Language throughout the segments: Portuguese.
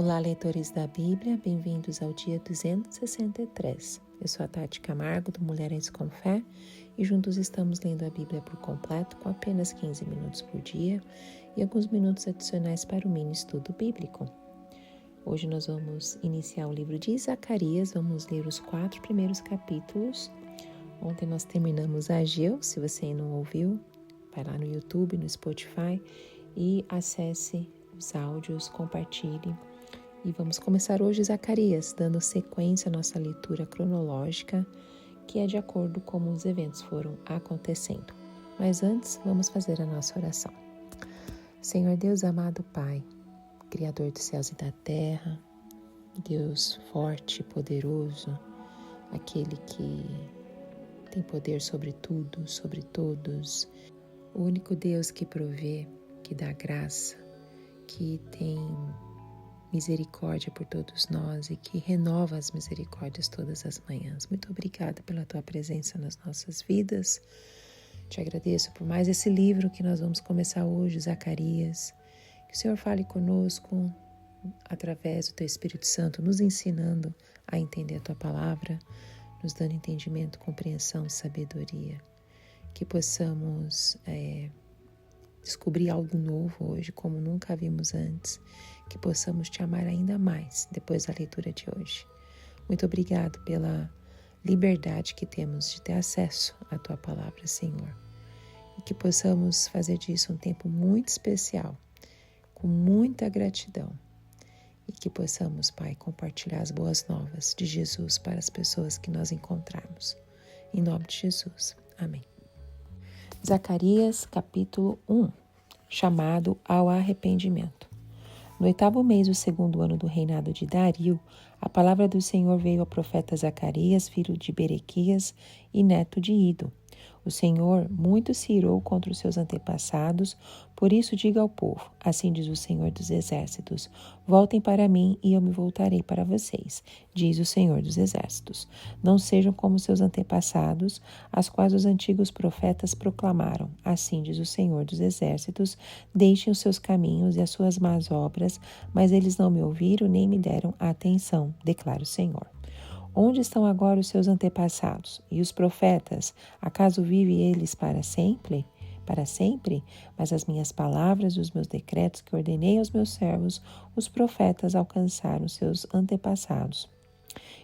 Olá, leitores da Bíblia, bem-vindos ao dia 263. Eu sou a Tati Camargo, do Mulheres com Fé, e juntos estamos lendo a Bíblia por completo com apenas 15 minutos por dia e alguns minutos adicionais para o mini estudo bíblico. Hoje nós vamos iniciar o livro de Zacarias, vamos ler os 4 primeiros capítulos. Ontem nós terminamos Ageu, se você ainda não ouviu, vai lá no YouTube, no Spotify e acesse os áudios, compartilhe. E vamos começar hoje Zacarias, dando sequência à nossa leitura cronológica, que é de acordo com como os eventos foram acontecendo. Mas antes, vamos fazer a nossa oração. Senhor Deus amado Pai, Criador dos céus e da terra, Deus forte e poderoso, aquele que tem poder sobre tudo, sobre todos, o único Deus que provê, que dá graça, que tem misericórdia por todos nós e que renova as misericórdias todas as manhãs. Muito obrigada pela tua presença nas nossas vidas. Te agradeço por mais esse livro que nós vamos começar hoje, Zacarias. Que o Senhor fale conosco através do teu Espírito Santo, nos ensinando a entender a tua palavra, nos dando entendimento, compreensão, sabedoria. Que possamos descobrir algo novo hoje, como nunca vimos antes. Que possamos te amar ainda mais depois da leitura de hoje. Muito obrigado pela liberdade que temos de ter acesso à tua palavra, Senhor. E que possamos fazer disso um tempo muito especial, com muita gratidão. E que possamos, Pai, compartilhar as boas novas de Jesus para as pessoas que nós encontrarmos. Em nome de Jesus. Amém. Zacarias, capítulo 1, chamado ao arrependimento. No 8º mês do 2º ano do reinado de Dario, a palavra do Senhor veio ao profeta Zacarias, filho de Berequias e neto de Ido. O Senhor muito se irou contra os seus antepassados, por isso diga ao povo, assim diz o Senhor dos Exércitos, voltem para mim e eu me voltarei para vocês, diz o Senhor dos Exércitos. Não sejam como seus antepassados, as quais os antigos profetas proclamaram, assim diz o Senhor dos Exércitos, deixem os seus caminhos e as suas más obras, mas eles não me ouviram nem me deram atenção, declara o Senhor. Onde estão agora os seus antepassados? E os profetas, acaso vivem eles para sempre? Para sempre? Mas as minhas palavras e os meus decretos que ordenei aos meus servos, os profetas alcançaram seus antepassados.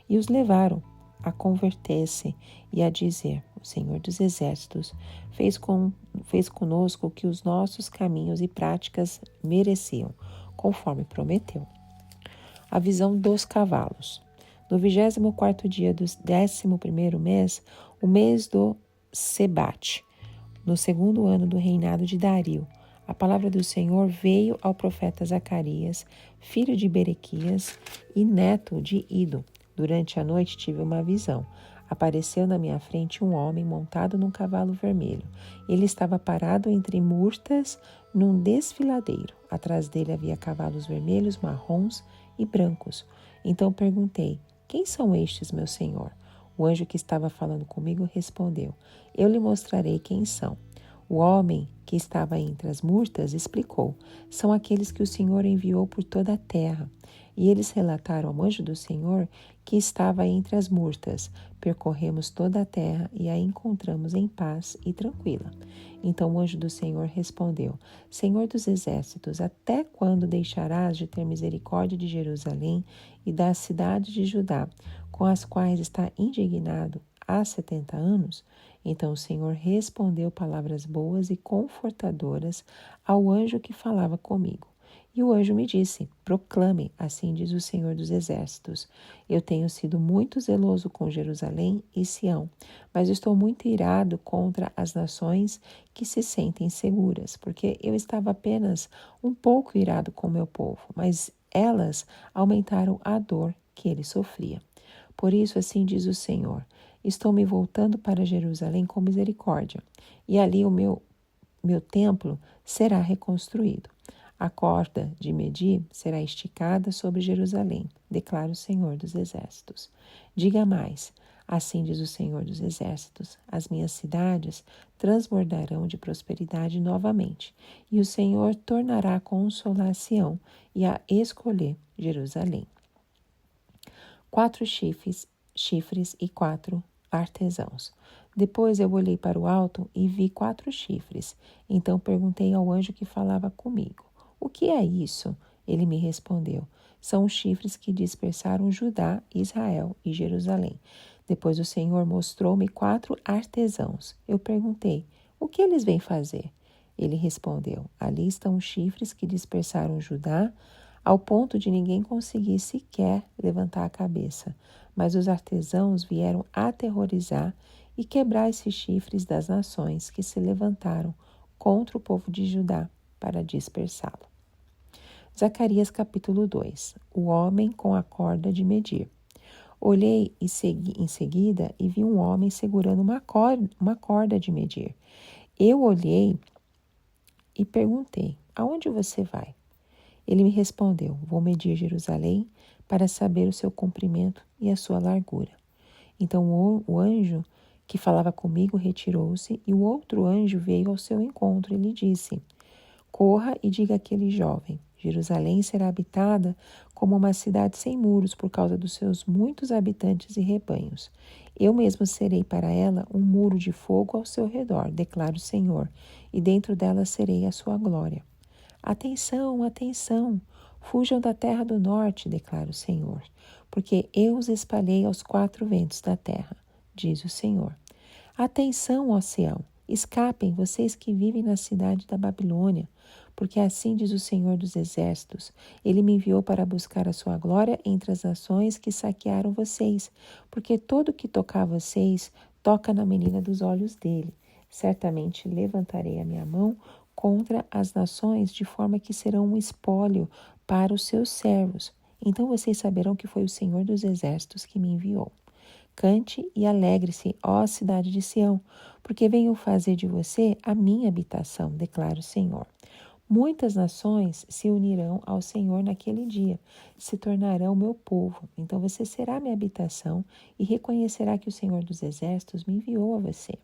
E os levaram a converter-se e a dizer, o Senhor dos Exércitos fez conosco o que os nossos caminhos e práticas mereciam, conforme prometeu. A visão dos cavalos. No 24º dia do 11º mês, o mês do Sebate, no 2º ano do reinado de Dario, a palavra do Senhor veio ao profeta Zacarias, filho de Berequias e neto de Ido. Durante a noite tive uma visão. Apareceu na minha frente um homem montado num cavalo vermelho. Ele estava parado entre murtas num desfiladeiro. Atrás dele havia cavalos vermelhos, marrons e brancos. Então perguntei, quem são estes, meu senhor? O anjo que estava falando comigo respondeu, eu lhe mostrarei quem são. O homem que estava entre as murtas explicou, são aqueles que o Senhor enviou por toda a terra. E eles relataram ao anjo do Senhor que estava entre as murtas. Percorremos toda a terra e a encontramos em paz e tranquila. Então o anjo do Senhor respondeu, Senhor dos Exércitos, até quando deixarás de ter misericórdia de Jerusalém e da cidade de Judá, com as quais está indignado há 70 anos? Então o Senhor respondeu palavras boas e confortadoras ao anjo que falava comigo. E o anjo me disse, proclame, assim diz o Senhor dos Exércitos. Eu tenho sido muito zeloso com Jerusalém e Sião, mas estou muito irado contra as nações que se sentem seguras, porque eu estava apenas um pouco irado com meu povo, mas elas aumentaram a dor que ele sofria. Por isso, assim diz o Senhor, estou me voltando para Jerusalém com misericórdia, e ali o meu templo será reconstruído. A corda de medir será esticada sobre Jerusalém, declara o Senhor dos Exércitos. Diga mais, Assim diz o Senhor dos Exércitos: as minhas cidades transbordarão de prosperidade novamente, e o Senhor tornará a consolar Sião e a escolher Jerusalém. 4 chifres e 4 artesãos. Depois eu olhei para o alto e vi 4 chifres. Então perguntei ao anjo que falava comigo: o que é isso? Ele me respondeu: são os chifres que dispersaram Judá, Israel e Jerusalém. Depois o Senhor mostrou-me 4 artesãos. Eu perguntei: o que eles vêm fazer? Ele respondeu: ali estão os chifres que dispersaram Judá, ao ponto de ninguém conseguir sequer levantar a cabeça. Mas os artesãos vieram aterrorizar e quebrar esses chifres das nações que se levantaram contra o povo de Judá para dispersá-lo. Zacarias capítulo 2. O homem com a corda de medir. Olhei em seguida e vi um homem segurando uma corda de medir. Eu olhei e perguntei: aonde você vai? Ele me respondeu: vou medir Jerusalém para saber o seu comprimento e a sua largura. Então o anjo que falava comigo retirou-se e o outro anjo veio ao seu encontro e lhe disse: corra e diga àquele jovem: Jerusalém será habitada como uma cidade sem muros por causa dos seus muitos habitantes e rebanhos. Eu mesmo serei para ela um muro de fogo ao seu redor, declara o Senhor, e dentro dela serei a sua glória. Atenção, atenção! Fujam da terra do norte, declara o Senhor, porque eu os espalhei aos 4 ventos da terra, diz o Senhor. Atenção, ó Sião! Escapem, vocês que vivem na cidade da Babilônia, porque assim diz o Senhor dos Exércitos: Ele me enviou para buscar a sua glória entre as nações que saquearam vocês, porque todo que tocar vocês toca na menina dos olhos dele. Certamente levantarei a minha mão contra as nações, de forma que serão um espólio para os seus servos. Então vocês saberão que foi o Senhor dos Exércitos que me enviou. Cante e alegre-se, ó cidade de Sião, porque venho fazer de você a minha habitação, declara o Senhor. Muitas nações se unirão ao Senhor naquele dia, se tornarão meu povo. Então você será minha habitação e reconhecerá que o Senhor dos Exércitos me enviou a você.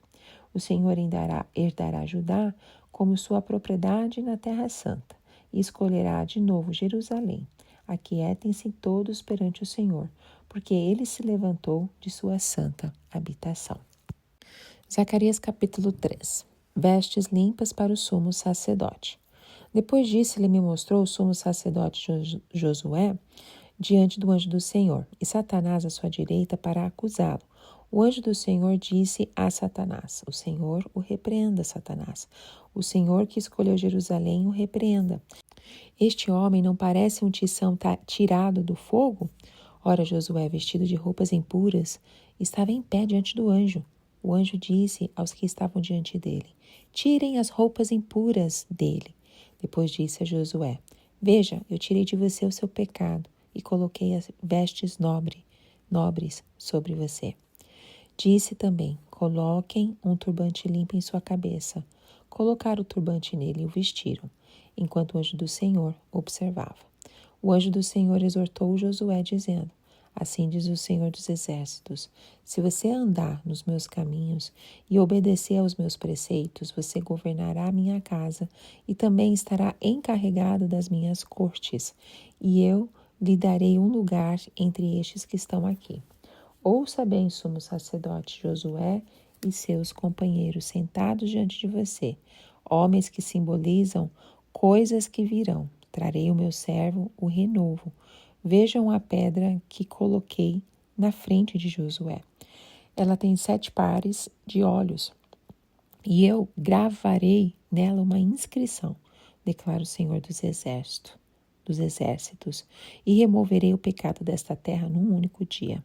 O Senhor herdará Judá como sua propriedade na Terra Santa e escolherá de novo Jerusalém. Aquietem-se todos perante o Senhor, porque ele se levantou de sua santa habitação. Zacarias capítulo 3. Vestes limpas para o sumo sacerdote. Depois disso, ele me mostrou o sumo sacerdote Josué diante do anjo do Senhor, e Satanás à sua direita para acusá-lo. O anjo do Senhor disse a Satanás: o Senhor o repreenda, Satanás. O Senhor que escolheu Jerusalém o repreenda. Este homem não parece um tição tirado do fogo? Ora, Josué, vestido de roupas impuras, estava em pé diante do anjo. O anjo disse aos que estavam diante dele: tirem as roupas impuras dele. Depois disse a Josué: veja, eu tirei de você o seu pecado e coloquei as vestes nobres sobre você. Disse também: coloquem um turbante limpo em sua cabeça. Colocaram o turbante nele e o vestiram, enquanto o anjo do Senhor observava. O anjo do Senhor exortou Josué, dizendo: assim diz o Senhor dos Exércitos: se você andar nos meus caminhos e obedecer aos meus preceitos, você governará a minha casa e também estará encarregado das minhas cortes, e eu lhe darei um lugar entre estes que estão aqui. Ouça bem, sumo sacerdote Josué e seus companheiros sentados diante de você, homens que simbolizam coisas que virão. Trarei o meu servo, o renovo. Vejam a pedra que coloquei na frente de Josué. Ela tem 7 pares de olhos, e eu gravarei nela uma inscrição, declara o Senhor dos Exércitos, e removerei o pecado desta terra num único dia.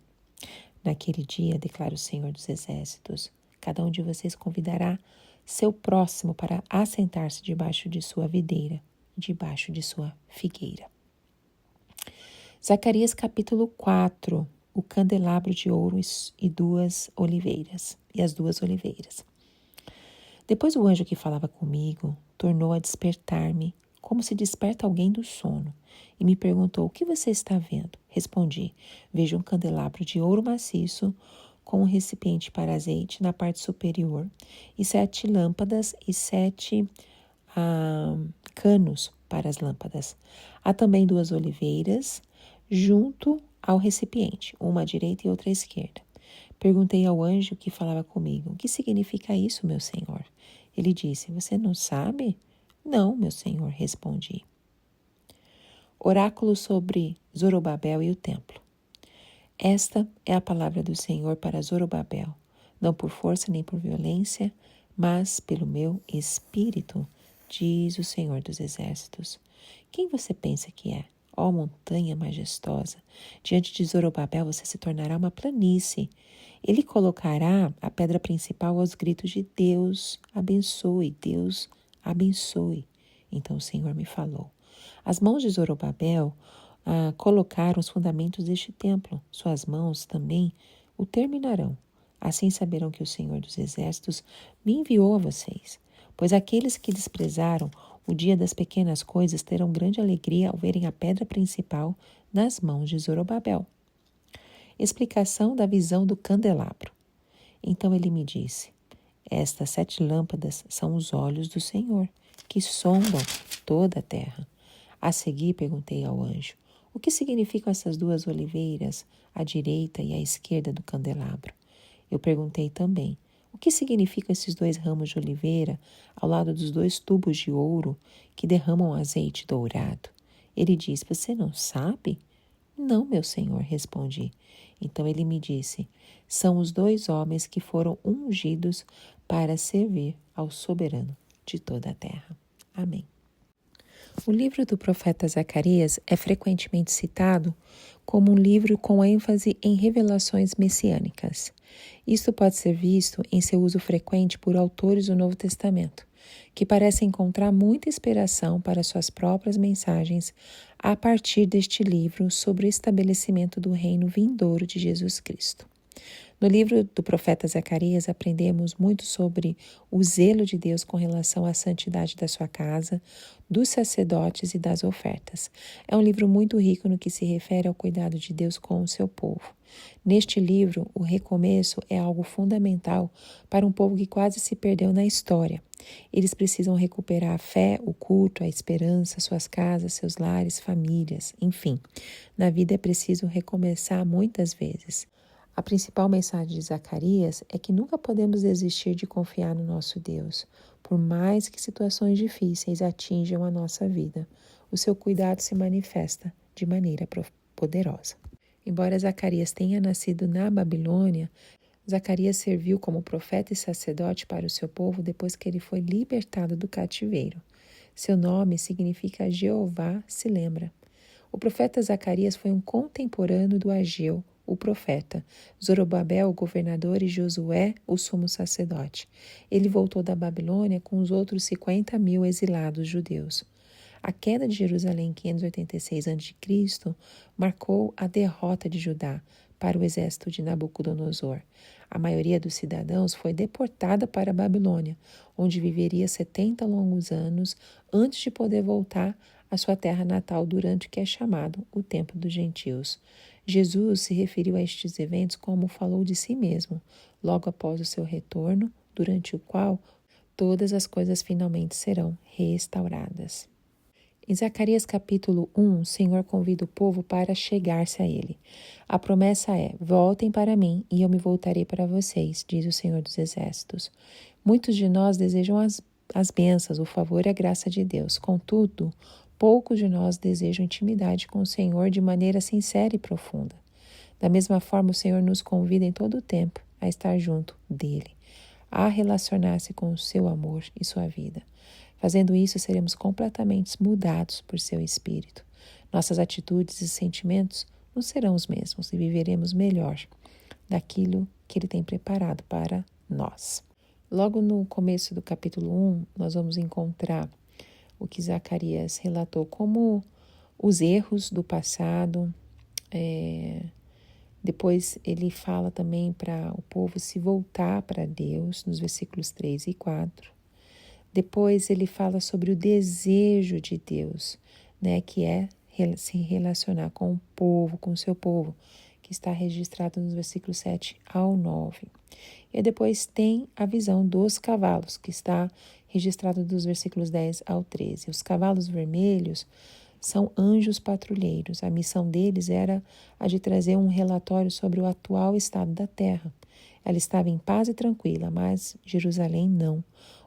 Naquele dia, declara o Senhor dos Exércitos, cada um de vocês convidará seu próximo para assentar-se debaixo de sua videira, debaixo de sua figueira. Zacarias capítulo 4. O candelabro de ouro e as 2 oliveiras. Depois o anjo que falava comigo tornou a despertar-me, como se desperta alguém do sono, e me perguntou: o que você está vendo? Respondi: vejo um candelabro de ouro maciço com um recipiente para azeite na parte superior, e 7 lâmpadas e 7 canos para as lâmpadas. Há também 2 oliveiras junto ao recipiente, uma à direita e outra à esquerda. Perguntei ao anjo que falava comigo: o que significa isso, meu senhor? Ele disse: você não sabe? Não, meu senhor, respondi. Oráculo sobre Zorobabel e o templo. Esta é a palavra do Senhor para Zorobabel, não por força nem por violência, mas pelo meu espírito, diz o Senhor dos Exércitos. Quem você pensa que é? Ó montanha majestosa, diante de Zorobabel você se tornará uma planície. Ele colocará a pedra principal aos gritos de Deus abençoe, Deus abençoe. Então o Senhor me falou. As mãos de Zorobabel colocaram os fundamentos deste templo. Suas mãos também o terminarão. Assim saberão que o Senhor dos Exércitos me enviou a vocês. Pois aqueles que desprezaram o dia das pequenas coisas terão grande alegria ao verem a pedra principal nas mãos de Zorobabel. Explicação da visão do candelabro. Então ele me disse: estas 7 lâmpadas são os olhos do Senhor, que sondam toda a terra. A seguir perguntei ao anjo: o que significam essas 2 oliveiras, à direita e à esquerda do candelabro? Eu perguntei também: o que significam esses 2 ramos de oliveira ao lado dos 2 tubos de ouro que derramam azeite dourado? Ele disse: você não sabe? Não, meu senhor, respondi. Então ele me disse: são os 2 homens que foram ungidos para servir ao soberano de toda a terra. Amém. O livro do profeta Zacarias é frequentemente citado como um livro com ênfase em revelações messiânicas. Isto pode ser visto em seu uso frequente por autores do Novo Testamento, que parecem encontrar muita inspiração para suas próprias mensagens a partir deste livro sobre o estabelecimento do reino vindouro de Jesus Cristo. No livro do profeta Zacarias, aprendemos muito sobre o zelo de Deus com relação à santidade da sua casa, dos sacerdotes e das ofertas. É um livro muito rico no que se refere ao cuidado de Deus com o seu povo. Neste livro, o recomeço é algo fundamental para um povo que quase se perdeu na história. Eles precisam recuperar a fé, o culto, a esperança, suas casas, seus lares, famílias, enfim. Na vida é preciso recomeçar muitas vezes. A principal mensagem de Zacarias é que nunca podemos desistir de confiar no nosso Deus, por mais que situações difíceis atinjam a nossa vida. O seu cuidado se manifesta de maneira poderosa. Embora Zacarias tenha nascido na Babilônia, Zacarias serviu como profeta e sacerdote para o seu povo depois que ele foi libertado do cativeiro. Seu nome significa Jeová se lembra. O profeta Zacarias foi um contemporâneo do Ageu, o profeta, Zorobabel, o governador, e Josué, o sumo sacerdote. Ele voltou da Babilônia com os outros 50.000 exilados judeus. A queda de Jerusalém em 586 a.C. marcou a derrota de Judá para o exército de Nabucodonosor. A maioria dos cidadãos foi deportada para a Babilônia, onde viveria 70 longos anos antes de poder voltar à sua terra natal durante o que é chamado o Tempo dos Gentios. Jesus se referiu a estes eventos como falou de si mesmo, logo após o seu retorno, durante o qual todas as coisas finalmente serão restauradas. Em Zacarias capítulo 1, o Senhor convida o povo para chegar-se a Ele. A promessa é: voltem para mim e eu me voltarei para vocês, diz o Senhor dos Exércitos. Muitos de nós desejam as bênçãos, o favor e a graça de Deus. Contudo, poucos de nós desejam intimidade com o Senhor de maneira sincera e profunda. Da mesma forma, o Senhor nos convida em todo o tempo a estar junto dEle, a relacionar-se com o seu amor e sua vida. Fazendo isso, seremos completamente mudados por seu Espírito. Nossas atitudes e sentimentos não serão os mesmos e viveremos melhor daquilo que Ele tem preparado para nós. Logo no começo do capítulo 1, nós vamos encontrar o que Zacarias relatou como os erros do passado. Depois ele fala também para o povo se voltar para Deus, nos versículos 3 e 4. Depois ele fala sobre o desejo de Deus, que é se relacionar com o povo, com o seu povo, que está registrado nos versículos 7 ao 9. E depois tem a visão dos cavalos, que está registrado dos versículos 10 ao 13. Os cavalos vermelhos são anjos patrulheiros. A missão deles era a de trazer um relatório sobre o atual estado da terra. Ela estava em paz e tranquila, mas Jerusalém não.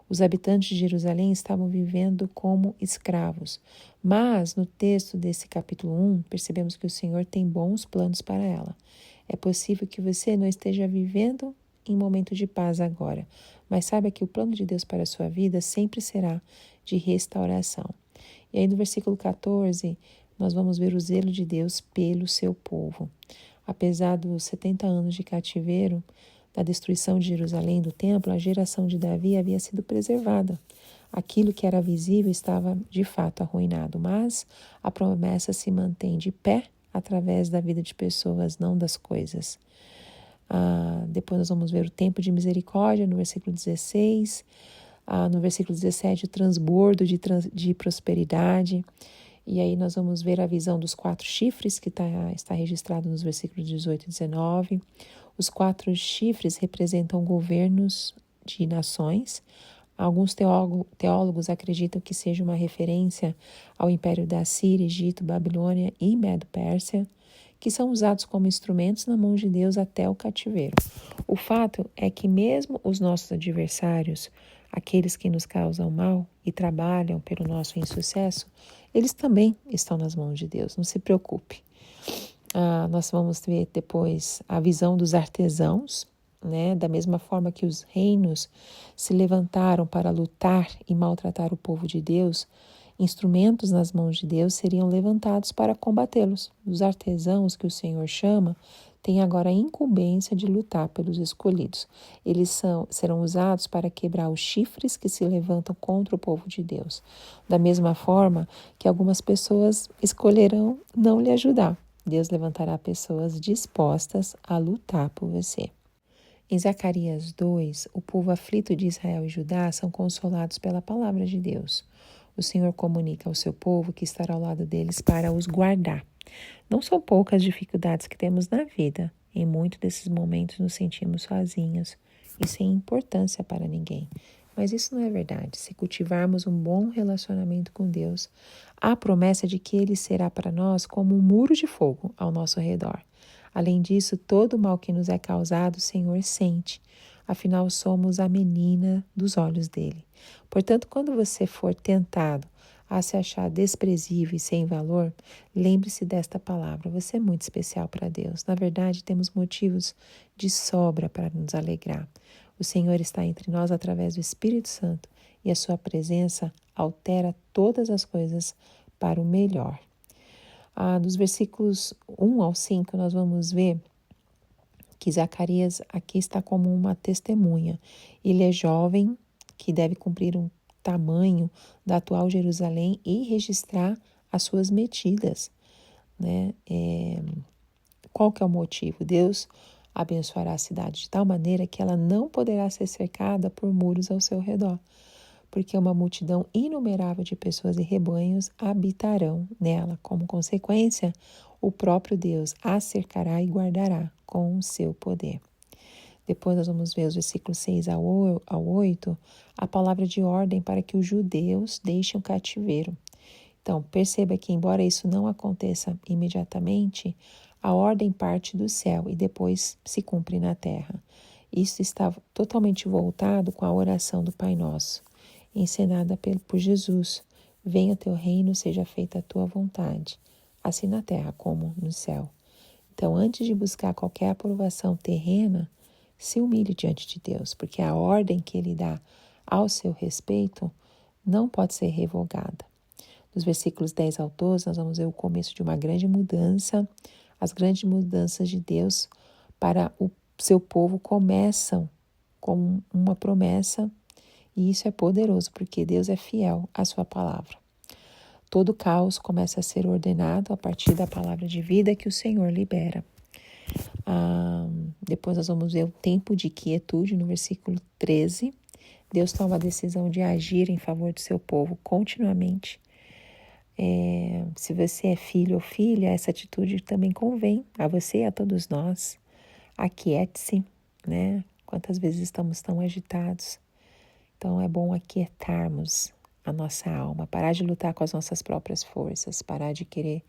Os habitantes de Jerusalém estavam vivendo como escravos. Mas no texto desse capítulo 1, percebemos que o Senhor tem bons planos para ela. É possível que você não esteja vivendo em momento de paz agora, mas saiba que o plano de Deus para a sua vida sempre será de restauração. E aí no versículo 14, nós vamos ver o zelo de Deus pelo seu povo. Apesar dos 70 anos de cativeiro, da destruição de Jerusalém do templo, a geração de Davi havia sido preservada. Aquilo que era visível estava de fato arruinado, mas a promessa se mantém de pé através da vida de pessoas, não das coisas. Depois nós vamos ver o tempo de misericórdia no versículo 16, no versículo 17 o transbordo de prosperidade, e aí nós vamos ver a visão dos 4 chifres que está registrado nos versículos 18 e 19. Os 4 chifres representam governos de nações. Alguns teólogos acreditam que seja uma referência ao império da Síria, Egito, Babilônia e Medo-Pérsia, que são usados como instrumentos na mão de Deus até o cativeiro. O fato é que mesmo os nossos adversários, aqueles que nos causam mal e trabalham pelo nosso insucesso, eles também estão nas mãos de Deus, não se preocupe. Nós vamos ver depois a visão dos artesãos, né? Da mesma forma que os reinos se levantaram para lutar e maltratar o povo de Deus, instrumentos nas mãos de Deus seriam levantados para combatê-los. Os artesãos que o Senhor chama têm agora a incumbência de lutar pelos escolhidos. Eles serão usados para quebrar os chifres que se levantam contra o povo de Deus. Da mesma forma que algumas pessoas escolherão não lhe ajudar, Deus levantará pessoas dispostas a lutar por você. Em Zacarias 2, o povo aflito de Israel e Judá são consolados pela palavra de Deus. O Senhor comunica ao seu povo que estará ao lado deles para os guardar. Não são poucas as dificuldades que temos na vida. Em muitos desses momentos nos sentimos sozinhos e sem importância para ninguém. Mas isso não é verdade. Se cultivarmos um bom relacionamento com Deus, há a promessa de que Ele será para nós como um muro de fogo ao nosso redor. Além disso, todo o mal que nos é causado, o Senhor sente. Afinal, somos a menina dos olhos dele. Portanto, quando você for tentado a se achar desprezível e sem valor, lembre-se desta palavra. Você é muito especial para Deus. Na verdade, temos motivos de sobra para nos alegrar. O Senhor está entre nós através do Espírito Santo e a sua presença altera todas as coisas para o melhor. Dos versículos 1 ao 5, nós vamos ver que Zacarias aqui está como uma testemunha. Ele é jovem, que deve cumprir um tamanho da atual Jerusalém e registrar as suas medidas, né? Qual que é o motivo? Deus abençoará a cidade de tal maneira que ela não poderá ser cercada por muros ao seu redor, porque uma multidão inumerável de pessoas e rebanhos habitarão nela. Como consequência, o próprio Deus a cercará e guardará com o seu poder. Depois nós vamos ver os versículos 6 ao 8, a palavra de ordem para que os judeus deixem o cativeiro. Então, perceba que, embora isso não aconteça imediatamente, a ordem parte do céu e depois se cumpre na terra. Isso está totalmente voltado com a oração do Pai Nosso, ensinada por Jesus. Venha o teu reino, seja feita a tua vontade, assim na terra como no céu. Então, antes de buscar qualquer aprovação terrena, se humilhe diante de Deus, porque a ordem que Ele dá ao seu respeito não pode ser revogada. Nos versículos 10 ao 12, nós vamos ver o começo de uma grande mudança. As grandes mudanças de Deus para o seu povo começam com uma promessa, e isso é poderoso, porque Deus é fiel à sua palavra. Todo caos começa a ser ordenado a partir da palavra de vida que o Senhor libera. Depois nós vamos ver o tempo de quietude no versículo 13. Deus toma a decisão de agir em favor do seu povo continuamente. Se você é filho ou filha, essa atitude também convém a você e a todos nós. Aquiete-se, né? Quantas vezes estamos tão agitados. Então é bom aquietarmos a nossa alma, parar de lutar com as nossas próprias forças, parar de querer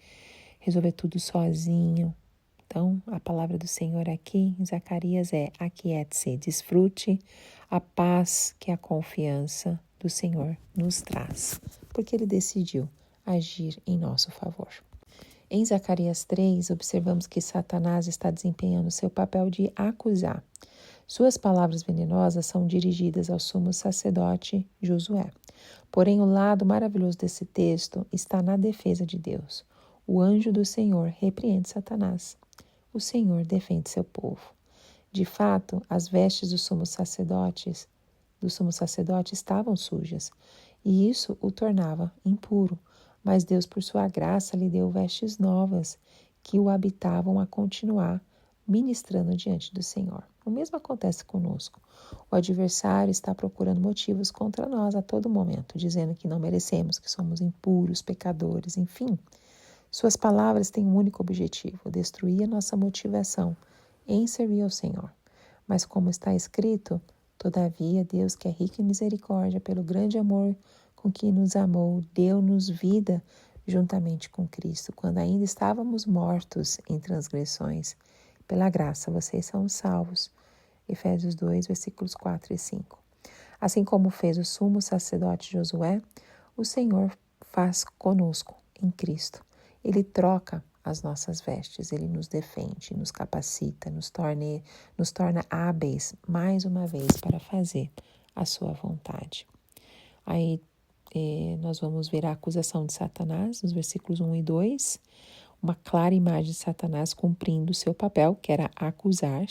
resolver tudo sozinho. Então, a palavra do Senhor aqui em Zacarias é: aquiete-se, desfrute a paz que a confiança do Senhor nos traz, porque Ele decidiu agir em nosso favor. Em Zacarias 3, observamos que Satanás está desempenhando seu papel de acusar. Suas palavras venenosas são dirigidas ao sumo sacerdote Josué. Porém, o lado maravilhoso desse texto está na defesa de Deus. O anjo do Senhor repreende Satanás. O Senhor defende seu povo. De fato, as vestes do sumo sacerdote estavam sujas, e isso o tornava impuro. Mas Deus, por sua graça, lhe deu vestes novas que o habitavam a continuar ministrando diante do Senhor. O mesmo acontece conosco. O adversário está procurando motivos contra nós a todo momento, dizendo que não merecemos, que somos impuros, pecadores, enfim. Suas palavras têm um único objetivo: destruir a nossa motivação em servir ao Senhor. Mas como está escrito, todavia Deus, que é rico em misericórdia, pelo grande amor com que nos amou, deu-nos vida juntamente com Cristo, quando ainda estávamos mortos em transgressões. Pela graça vocês são salvos. Efésios 2, versículos 4 e 5. Assim como fez o sumo sacerdote Josué, o Senhor faz conosco em Cristo. Ele troca as nossas vestes, Ele nos defende, nos capacita, nos torna hábeis mais uma vez para fazer a sua vontade. Aí nós vamos ver a acusação de Satanás nos versículos 1 e 2, uma clara imagem de Satanás cumprindo o seu papel, que era acusar.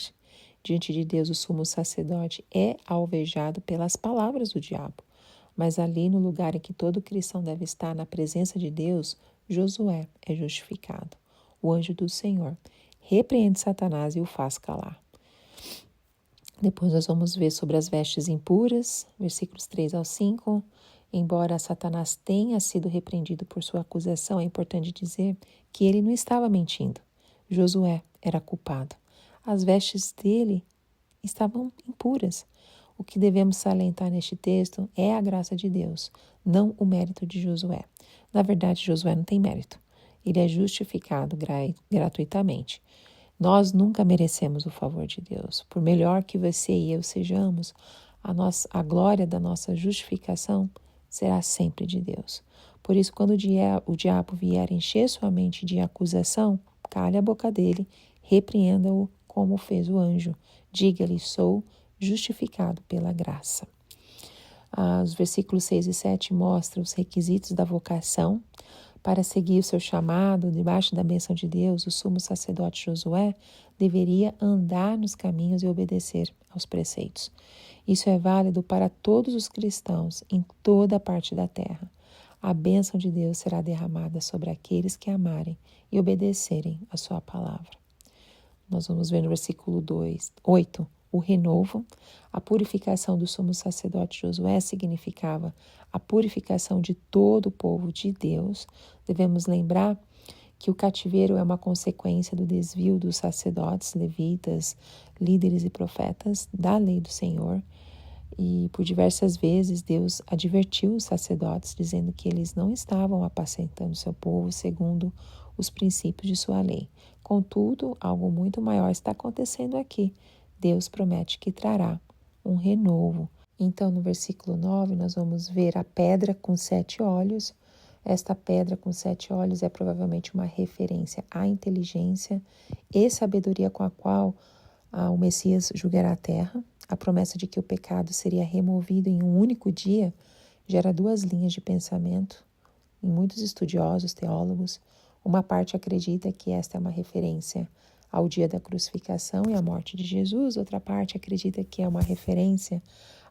Diante de Deus, o sumo sacerdote é alvejado pelas palavras do diabo. Mas ali, no lugar em que todo cristão deve estar, na presença de Deus, Josué é justificado. O anjo do Senhor repreende Satanás e o faz calar. Depois nós vamos ver sobre as vestes impuras, versículos 3 ao 5. Embora Satanás tenha sido repreendido por sua acusação, é importante dizer que ele não estava mentindo. Josué era culpado. As vestes dele estavam impuras. O que devemos salientar neste texto é a graça de Deus, não o mérito de Josué. Na verdade, Josué não tem mérito. Ele é justificado gratuitamente. Nós nunca merecemos o favor de Deus. Por melhor que você e eu sejamos, a glória da nossa justificação será sempre de Deus. Por isso, quando o diabo vier encher sua mente de acusação, cale a boca dele, repreenda-o como fez o anjo. Diga-lhe: sou justificado pela graça. Os versículos 6 e 7 mostram os requisitos da vocação. Para seguir o seu chamado, debaixo da bênção de Deus, o sumo sacerdote Josué deveria andar nos caminhos e obedecer aos preceitos. Isso é válido para todos os cristãos em toda a parte da terra. A bênção de Deus será derramada sobre aqueles que amarem e obedecerem a sua palavra. Nós vamos ver no versículo 8, o renovo. A purificação do sumo sacerdote Josué significava a purificação de todo o povo de Deus. Devemos lembrar que o cativeiro é uma consequência do desvio dos sacerdotes, levitas, líderes e profetas da lei do Senhor. E por diversas vezes Deus advertiu os sacerdotes, dizendo que eles não estavam apacentando seu povo segundo os princípios de sua lei. Contudo, algo muito maior está acontecendo aqui. Deus promete que trará um renovo. Então, no versículo 9, nós vamos ver a pedra com 7 olhos. Esta pedra com 7 olhos é provavelmente uma referência à inteligência e sabedoria com a qual o Messias julgará a terra. A promessa de que o pecado seria removido em um único dia gera 2 linhas de pensamento em muitos estudiosos, teólogos. Uma parte acredita que esta é uma referência ao dia da crucificação e à morte de Jesus. Outra parte acredita que é uma referência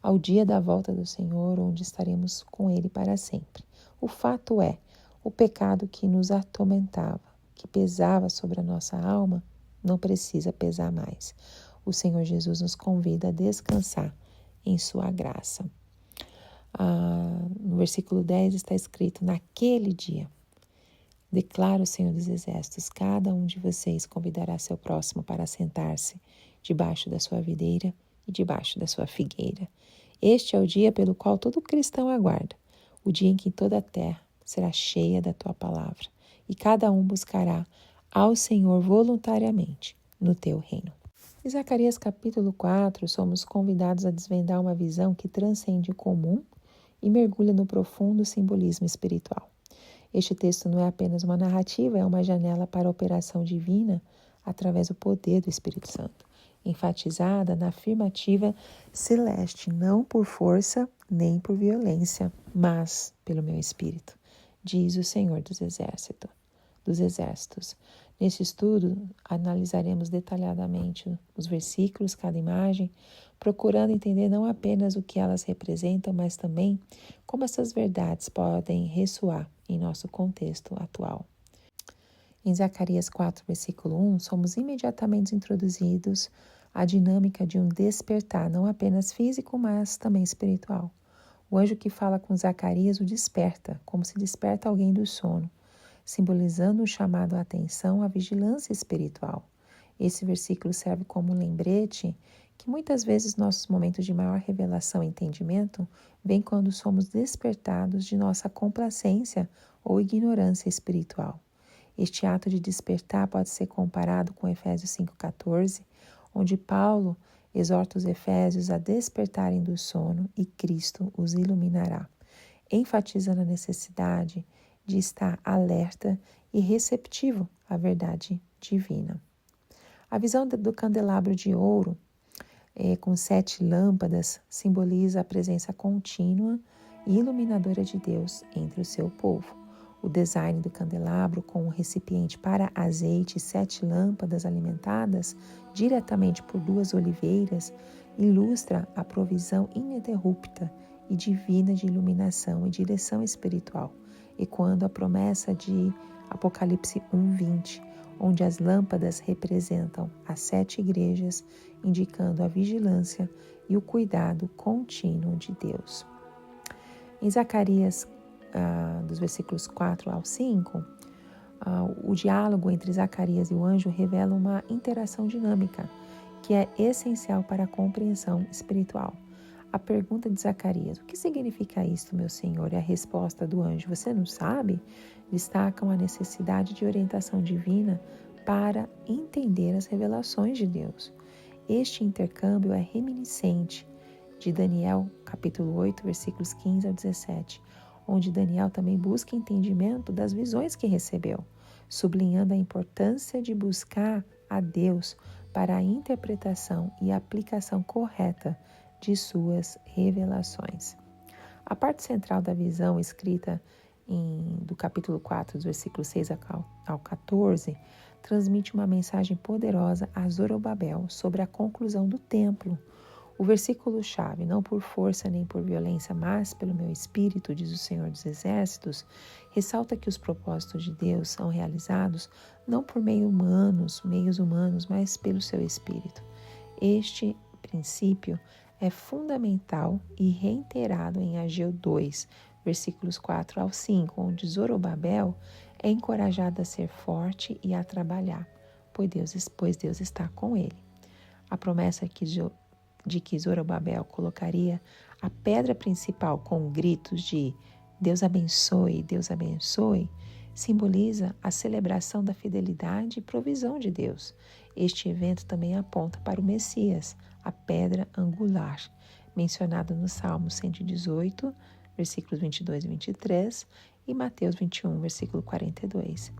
ao dia da volta do Senhor, onde estaremos com Ele para sempre. O fato é, o pecado que nos atormentava, que pesava sobre a nossa alma, não precisa pesar mais. O Senhor Jesus nos convida a descansar em sua graça. No versículo 10 está escrito: naquele dia Declara o Senhor dos Exércitos: cada um de vocês convidará seu próximo para sentar-se debaixo da sua videira e debaixo da sua figueira. Este é o dia pelo qual todo cristão aguarda, o dia em que toda a terra será cheia da tua palavra, e cada um buscará ao Senhor voluntariamente no teu reino. Em Zacarias capítulo 4, somos convidados a desvendar uma visão que transcende o comum e mergulha no profundo simbolismo espiritual. Este texto não é apenas uma narrativa, é uma janela para a operação divina através do poder do Espírito Santo, enfatizada na afirmativa celeste, não por força nem por violência, mas pelo meu Espírito, diz o Senhor dos Exércitos. Neste estudo, analisaremos detalhadamente os versículos, cada imagem, procurando entender não apenas o que elas representam, mas também como essas verdades podem ressoar em nosso contexto atual. Em Zacarias 4, versículo 1, somos imediatamente introduzidos à dinâmica de um despertar, não apenas físico, mas também espiritual. O anjo que fala com Zacarias o desperta, como se desperta alguém do sono, simbolizando o chamado à atenção à vigilância espiritual. Esse versículo serve como um lembrete que muitas vezes nossos momentos de maior revelação e entendimento vêm quando somos despertados de nossa complacência ou ignorância espiritual. Este ato de despertar pode ser comparado com Efésios 5,14, onde Paulo exorta os efésios a despertarem do sono e Cristo os iluminará, enfatizando a necessidade de estar alerta e receptivo à verdade divina. A visão do candelabro de ouro, com 7 lâmpadas, simboliza a presença contínua e iluminadora de Deus entre o seu povo. O design do candelabro, com um recipiente para azeite e 7 lâmpadas alimentadas diretamente por 2 oliveiras, ilustra a provisão ininterrupta e divina de iluminação e direção espiritual, ecoando a promessa de Apocalipse 1:20, onde as lâmpadas representam as 7 igrejas, indicando a vigilância e o cuidado contínuo de Deus. Em Zacarias, dos versículos 4 ao 5, o diálogo entre Zacarias e o anjo revela uma interação dinâmica que é essencial para a compreensão espiritual. A pergunta de Zacarias: o que significa isto, meu Senhor? E a resposta do anjo: você não sabe? Destacam a necessidade de orientação divina para entender as revelações de Deus. Este intercâmbio é reminiscente de Daniel, capítulo 8, versículos 15 ao 17, onde Daniel também busca entendimento das visões que recebeu, sublinhando a importância de buscar a Deus para a interpretação e aplicação correta de suas revelações. A parte central da visão, escrita do capítulo 4, dos versículos 6 ao 14, transmite uma mensagem poderosa a Zorobabel sobre a conclusão do templo. O versículo-chave: não por força nem por violência, mas pelo meu Espírito, diz o Senhor dos Exércitos, ressalta que os propósitos de Deus são realizados não por meios humanos, mas pelo seu Espírito. Este princípio é fundamental e reiterado em Ageu 2, versículos 4 ao 5, onde Zorobabel é encorajado a ser forte e a trabalhar, pois Deus está com ele. A promessa de que Zorobabel colocaria a pedra principal com gritos de Deus abençoe, simboliza a celebração da fidelidade e provisão de Deus. Este evento também aponta para o Messias, a pedra angular, mencionada no Salmo 118, versículos 22 e 23, e Mateus 21, versículo 42,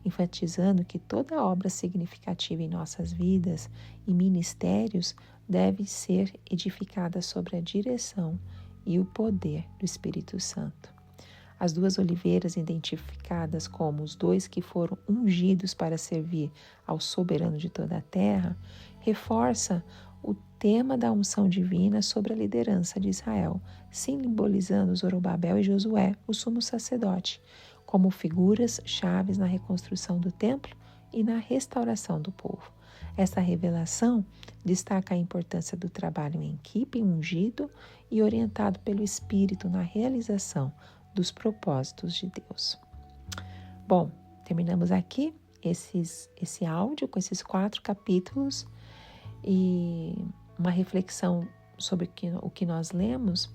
enfatizando que toda obra significativa em nossas vidas e ministérios deve ser edificada sobre a direção e o poder do Espírito Santo. As 2 oliveiras, identificadas como os 2 que foram ungidos para servir ao soberano de toda a terra, reforça o tema da unção divina sobre a liderança de Israel, simbolizando Zorobabel e Josué, o sumo sacerdote, como figuras chaves na reconstrução do templo e na restauração do povo. Essa revelação destaca a importância do trabalho em equipe, ungido e orientado pelo Espírito na realização dos propósitos de Deus. Bom, terminamos aqui esse áudio com esses 4 capítulos e uma reflexão sobre o que nós lemos.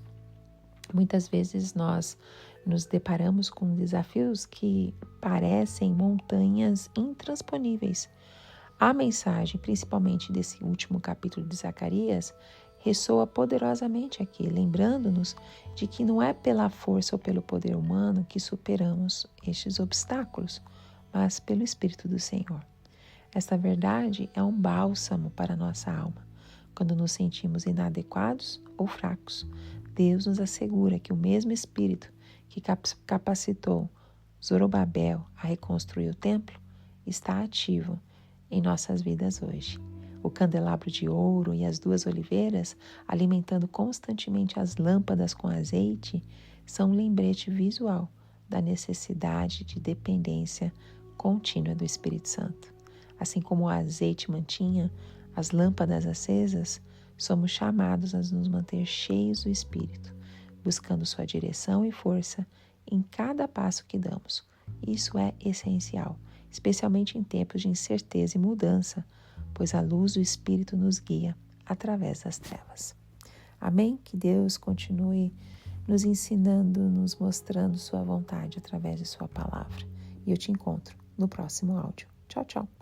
Muitas vezes nós nos deparamos com desafios que parecem montanhas intransponíveis. A mensagem, principalmente desse último capítulo de Zacarias, ressoa poderosamente aqui, lembrando-nos de que não é pela força ou pelo poder humano que superamos estes obstáculos, mas pelo Espírito do Senhor. Esta verdade é um bálsamo para a nossa alma. Quando nos sentimos inadequados ou fracos, Deus nos assegura que o mesmo Espírito que capacitou Zorobabel a reconstruir o templo está ativo em nossas vidas hoje. O candelabro de ouro e as 2 oliveiras, alimentando constantemente as lâmpadas com azeite, são um lembrete visual da necessidade de dependência contínua do Espírito Santo. Assim como o azeite mantinha as lâmpadas acesas, somos chamados a nos manter cheios do Espírito, buscando sua direção e força em cada passo que damos. Isso é essencial, especialmente em tempos de incerteza e mudança, pois a luz do Espírito nos guia através das trevas. Amém? Que Deus continue nos ensinando, nos mostrando sua vontade através de sua palavra. E eu te encontro no próximo áudio. Tchau, tchau.